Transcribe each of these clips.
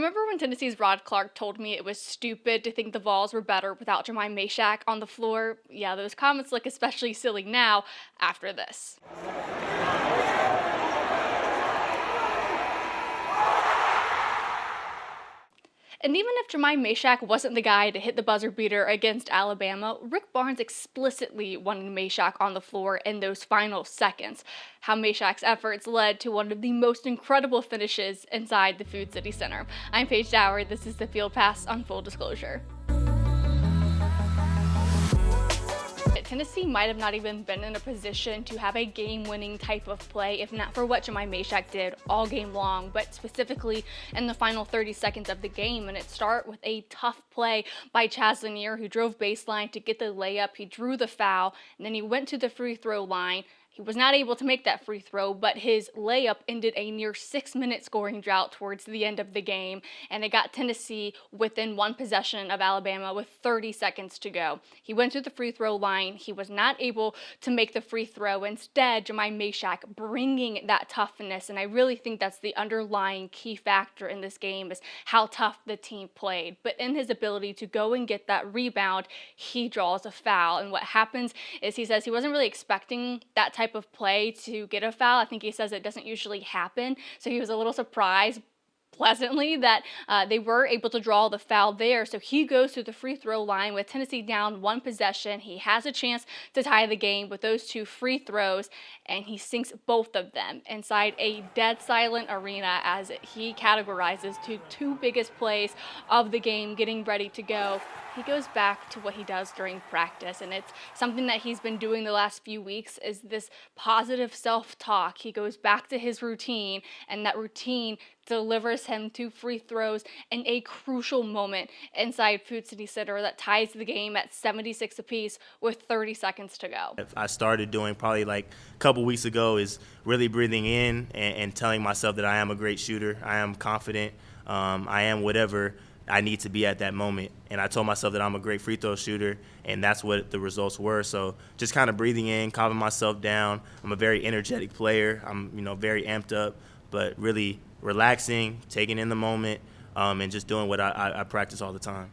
Remember when Tennessee's Rod Clark told me it was stupid to think the Vols were better without Jahmai Mashack on the floor? Yeah, those comments look especially silly now after this. And even if Jahmai Mashack wasn't the guy to hit the buzzer beater against Alabama, Rick Barnes explicitly wanted Mashack on the floor in those final seconds. How Mashack's efforts led to one of the most incredible finishes inside the Food City Center. I'm Paige Dower. This is the Field Pass on Full Disclosure. Tennessee might have not even been in a position to have a game-winning type of play if not for what Jahmai Mashack did all game long, but specifically in the final 30 seconds of the game. And it started with a tough play by Chaz Lanier, who drove baseline to get the layup. He drew the foul, and then he went to the free throw line. He was not able to make that free throw, but his layup ended a near 6-minute scoring drought towards the end of the game, and it got Tennessee within one possession of Alabama with 30 seconds to go. He went to the free throw line. He was not able to make the free throw. Instead, Jahmai Mashack bringing that toughness, and I really think that's the underlying key factor in this game is how tough the team played. But in his ability to go and get that rebound, he draws a foul, and what happens is he says he wasn't really expecting that type of play to get a foul. I think he says it doesn't usually happen, so he was a little surprised pleasantly that they were able to draw the foul there. So he goes to the free throw line with Tennessee down one possession. He has a chance to tie the game with those two free throws, and he sinks both of them inside a dead silent arena as he categorizes to two biggest plays of the game getting ready to go. He goes back to what he does during practice, and it's something that he's been doing the last few weeks is this positive self-talk. He goes back to his routine, and that routine delivers him two free throws in a crucial moment inside Food City Center that ties the game at 76 apiece with 30 seconds to go. I started doing probably like a couple weeks ago is really breathing in and telling myself that I am a great shooter. I am confident. I am whatever I need to be at that moment. And I told myself that I'm a great free throw shooter, and that's what the results were. So just kind of breathing in, calming myself down. I'm a very energetic player. I'm, very amped up, but really relaxing, taking in the moment, and just doing what I practice all the time.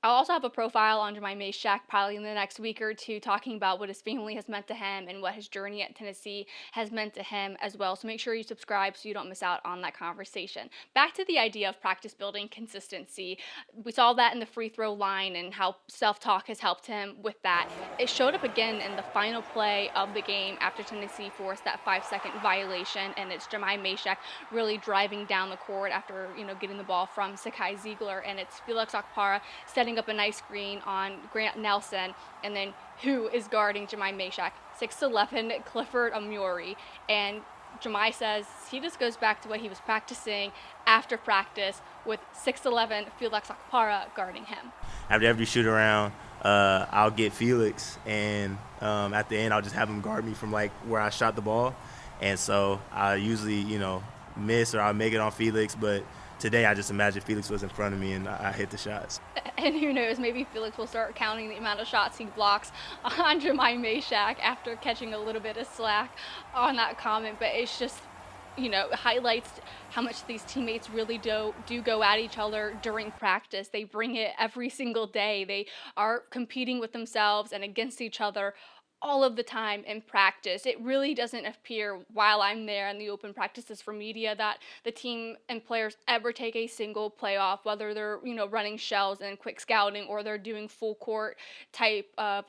I'll also have a profile on Jahmai Mashack probably in the next week or two talking about what his family has meant to him and what his journey at Tennessee has meant to him as well. So make sure you subscribe so you don't miss out on that conversation. Back to the idea of practice building consistency. We saw that in the free throw line and how self-talk has helped him with that. It showed up again in the final play of the game after Tennessee forced that 5-second violation, and it's Jahmai Mashack really driving down the court after, getting the ball from Sakai Ziegler, and it's Felix Okpara setting up a nice screen on Grant Nelson, and then who is guarding Jahmai Mashack? 6'11" Clifford Amuri, and Jahmai says he just goes back to what he was practicing after practice with 6'11" Felix Okpara guarding him. After every shoot around, I'll get Felix, and at the end I'll just have him guard me from like where I shot the ball, and so I usually miss or I'll make it on Felix, but today I just imagine Felix was in front of me and I hit the shots. And who knows, maybe Felix will start counting the amount of shots he blocks on Jahmai Mashack after catching a little bit of slack on that comment. But it's just, highlights how much these teammates really do go at each other during practice. They bring it every single day. They are competing with themselves and against each other all of the time in practice. It really doesn't appear while I'm there in the open practices for media that the team and players ever take a single play off, whether they're, running shells and quick scouting or they're doing full court type of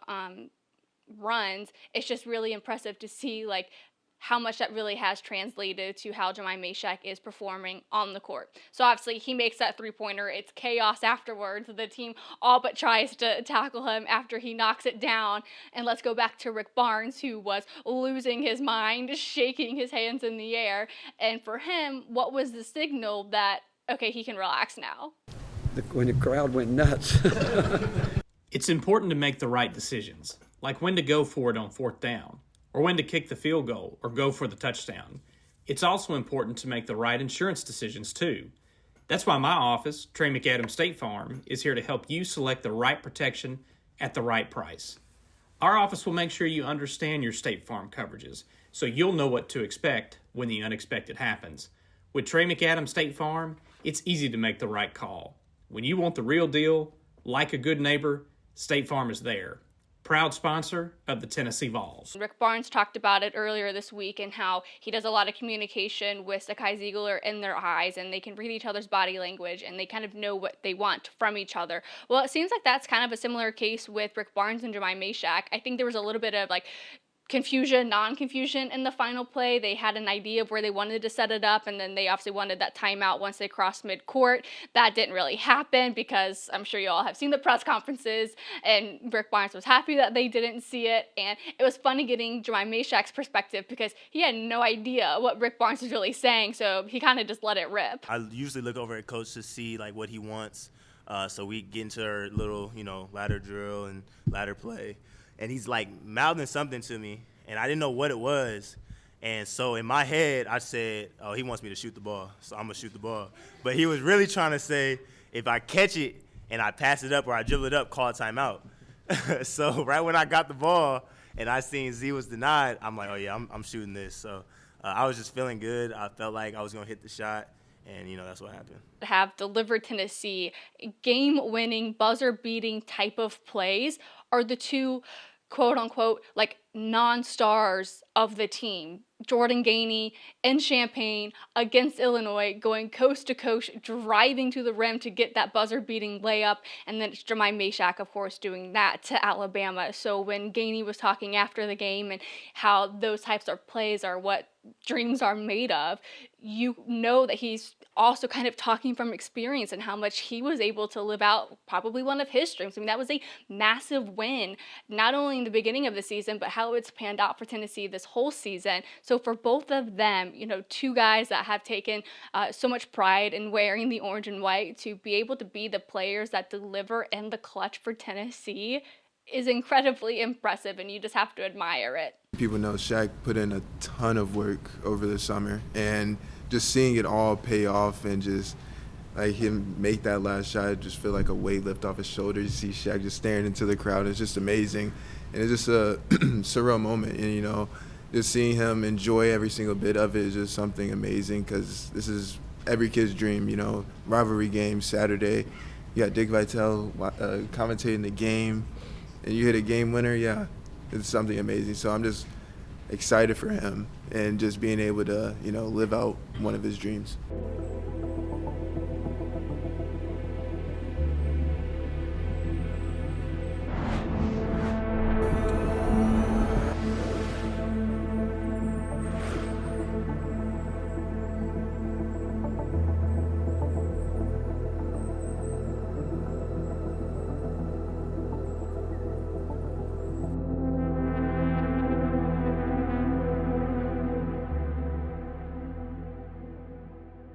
runs. It's just really impressive to see how much that really has translated to how Jahmai Mashack is performing on the court. So obviously he makes that three-pointer. It's chaos afterwards. The team all but tries to tackle him after he knocks it down. And let's go back to Rick Barnes, who was losing his mind, shaking his hands in the air. And for him, what was the signal that, okay, he can relax now? When the crowd went nuts. It's important to make the right decisions, like when to go for it on fourth down, or when to kick the field goal or go for the touchdown. It's also important to make the right insurance decisions too. That's why my office, Trey McAdams State Farm, is here to help you select the right protection at the right price. Our office will make sure you understand your State Farm coverages so you'll know what to expect when the unexpected happens. With Trey McAdams State Farm, it's easy to make the right call. When you want the real deal, like a good neighbor, State Farm is there. Proud sponsor of the Tennessee Vols. Rick Barnes talked about it earlier this week and how he does a lot of communication with Zakai Ziegler in their eyes, and they can read each other's body language and they kind of know what they want from each other. Well, it seems like that's kind of a similar case with Rick Barnes and Jahmai Mashack. I think there was a little bit of confusion, non-confusion in the final play. They had an idea of where they wanted to set it up, and then they obviously wanted that timeout once they crossed mid-court. That didn't really happen because I'm sure you all have seen the press conferences, and Rick Barnes was happy that they didn't see it. And it was funny getting Jahmai Mashack's perspective because he had no idea what Rick Barnes was really saying, so he kind of just let it rip. I usually look over at Coach to see what he wants. So we get into our little, ladder drill and ladder play. And he's mouthing something to me, and I didn't know what it was. And so in my head, I said, oh, he wants me to shoot the ball, so I'm going to shoot the ball. But he was really trying to say, if I catch it and I pass it up or I dribble it up, call a timeout. So right when I got the ball and I seen Z was denied, I'm like, oh, yeah, I'm shooting this. So I was just feeling good. I felt like I was going to hit the shot. And, that's what happened. Have delivered Tennessee game-winning, buzzer-beating type of plays are the two, quote-unquote, non-stars of the team. Jordan Gainey in Champaign against Illinois, going coast to coast, driving to the rim to get that buzzer-beating layup, and then it's Jahmai Mashack, of course, doing that to Alabama. So when Gainey was talking after the game and how those types of plays are what dreams are made of, you know that he's also kind of talking from experience and how much he was able to live out probably one of his dreams. I mean, that was a massive win, not only in the beginning of the season, but how it's panned out for Tennessee this whole season. So for both of them, two guys that have taken so much pride in wearing the orange and white, to be able to be the players that deliver in the clutch for Tennessee is incredibly impressive, and you just have to admire it. People know Shaq put in a ton of work over the summer, and just seeing it all pay off and just him make that last shot, just feel like a weight lift off his shoulders. You see Shaq just staring into the crowd. It's just amazing, and it's just a surreal moment. And just seeing him enjoy every single bit of it is just something amazing, because this is every kid's dream. Rivalry game Saturday, you got Dick Vitale commentating the game, and you hit a game winner. Yeah, it's something amazing. So I'm just excited for him and just being able to, live out one of his dreams.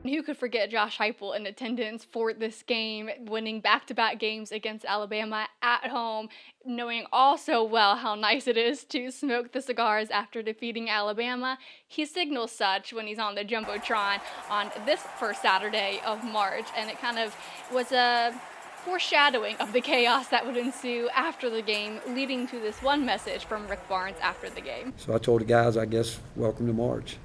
Who could forget Josh Heupel in attendance for this game, winning back-to-back games against Alabama at home, knowing all so well how nice it is to smoke the cigars after defeating Alabama. He signals such when he's on the Jumbotron on this first Saturday of March, and it kind of was a foreshadowing of the chaos that would ensue after the game, leading to this one message from Rick Barnes after the game. So I told the guys, I guess, welcome to March.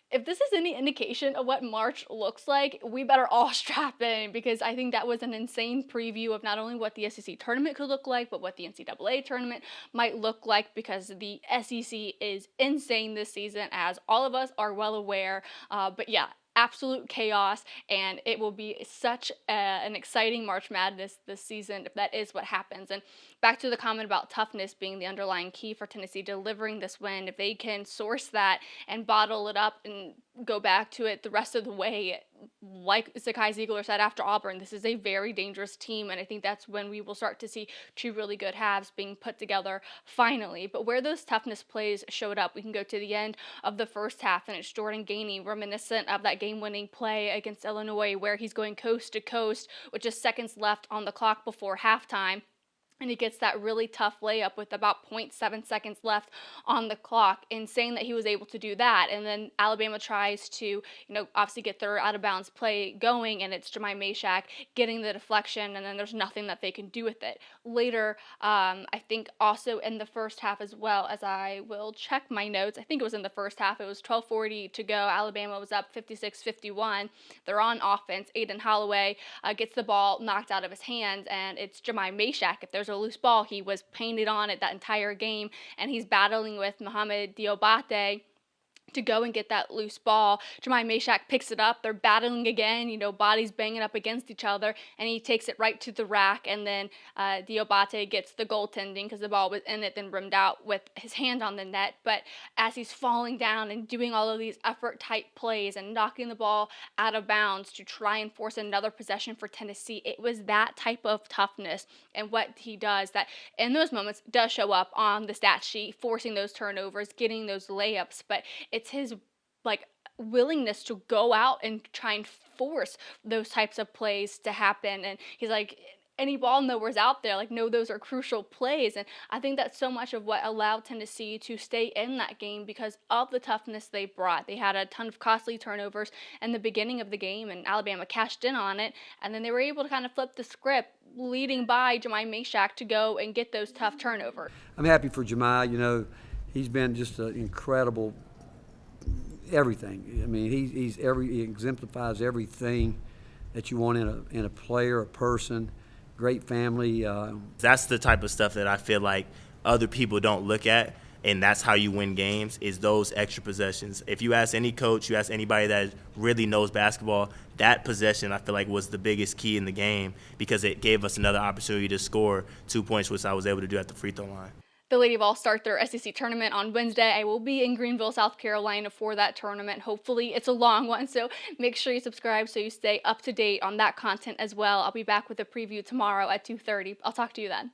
If this is any indication of what March looks like, we better all strap in, because I think that was an insane preview of not only what the SEC tournament could look like, but what the NCAA tournament might look like, because the SEC is insane this season, as all of us are well aware. But yeah, absolute chaos, and it will be such an exciting March Madness this season if that is what happens. And back to the comment about toughness being the underlying key for Tennessee delivering this win, if they can source that and bottle it up and go back to it the rest of the way, like Zakai Ziegler said after Auburn, this is a very dangerous team, and I think that's when we will start to see two really good halves being put together finally. But where those toughness plays showed up, we can go to the end of the first half, and it's Jordan Gainey, reminiscent of that game-winning play against Illinois where he's going coast to coast with just seconds left on the clock before halftime. and he gets that really tough layup with about 0.7 seconds left on the clock. Insane that he was able to do that. And then Alabama tries to, obviously get their out of bounds play going, and it's Jahmai Mashack getting the deflection, and then there's nothing that they can do with it. Later, I think also in the first half as well, as I will check my notes, I think it was in the first half, it was 12:40 to go. Alabama was up 56-51. They're on offense. Aiden Holloway gets the ball knocked out of his hands, and it's Jahmai Mashack. If there's a loose ball, he was painted on it that entire game, and he's battling with Mohamed Diobate to go and get that loose ball. Jahmai Mashack picks it up. They're battling again, bodies banging up against each other, and he takes it right to the rack, and then Diobate gets the goaltending because the ball was in it, then rimmed out with his hand on the net. But as he's falling down and doing all of these effort-type plays and knocking the ball out of bounds to try and force another possession for Tennessee, it was that type of toughness and what he does that in those moments does show up on the stat sheet, forcing those turnovers, getting those layups, but it's his willingness to go out and try and force those types of plays to happen. And he's like, any ball nowhere's out there, no, those are crucial plays. And I think that's so much of what allowed Tennessee to stay in that game because of the toughness they brought. They had a ton of costly turnovers in the beginning of the game, and Alabama cashed in on it, and then they were able to kind of flip the script, leading by Jahmai Mashack to go and get those tough turnovers. I'm happy for Jahmai. He's been just an incredible everything. I mean, he exemplifies everything that you want in a player, a person. Great family. That's the type of stuff that I feel like other people don't look at, and that's how you win games, is those extra possessions. If you ask any coach, you ask anybody that really knows basketball, that possession I feel like was the biggest key in the game because it gave us another opportunity to score 2 points, which I was able to do at the free throw line. The Lady Vols start their SEC tournament on Wednesday. I will be in Greenville, South Carolina for that tournament. Hopefully it's a long one, so make sure you subscribe so you stay up to date on that content as well. I'll be back with a preview tomorrow at 2:30. I'll talk to you then.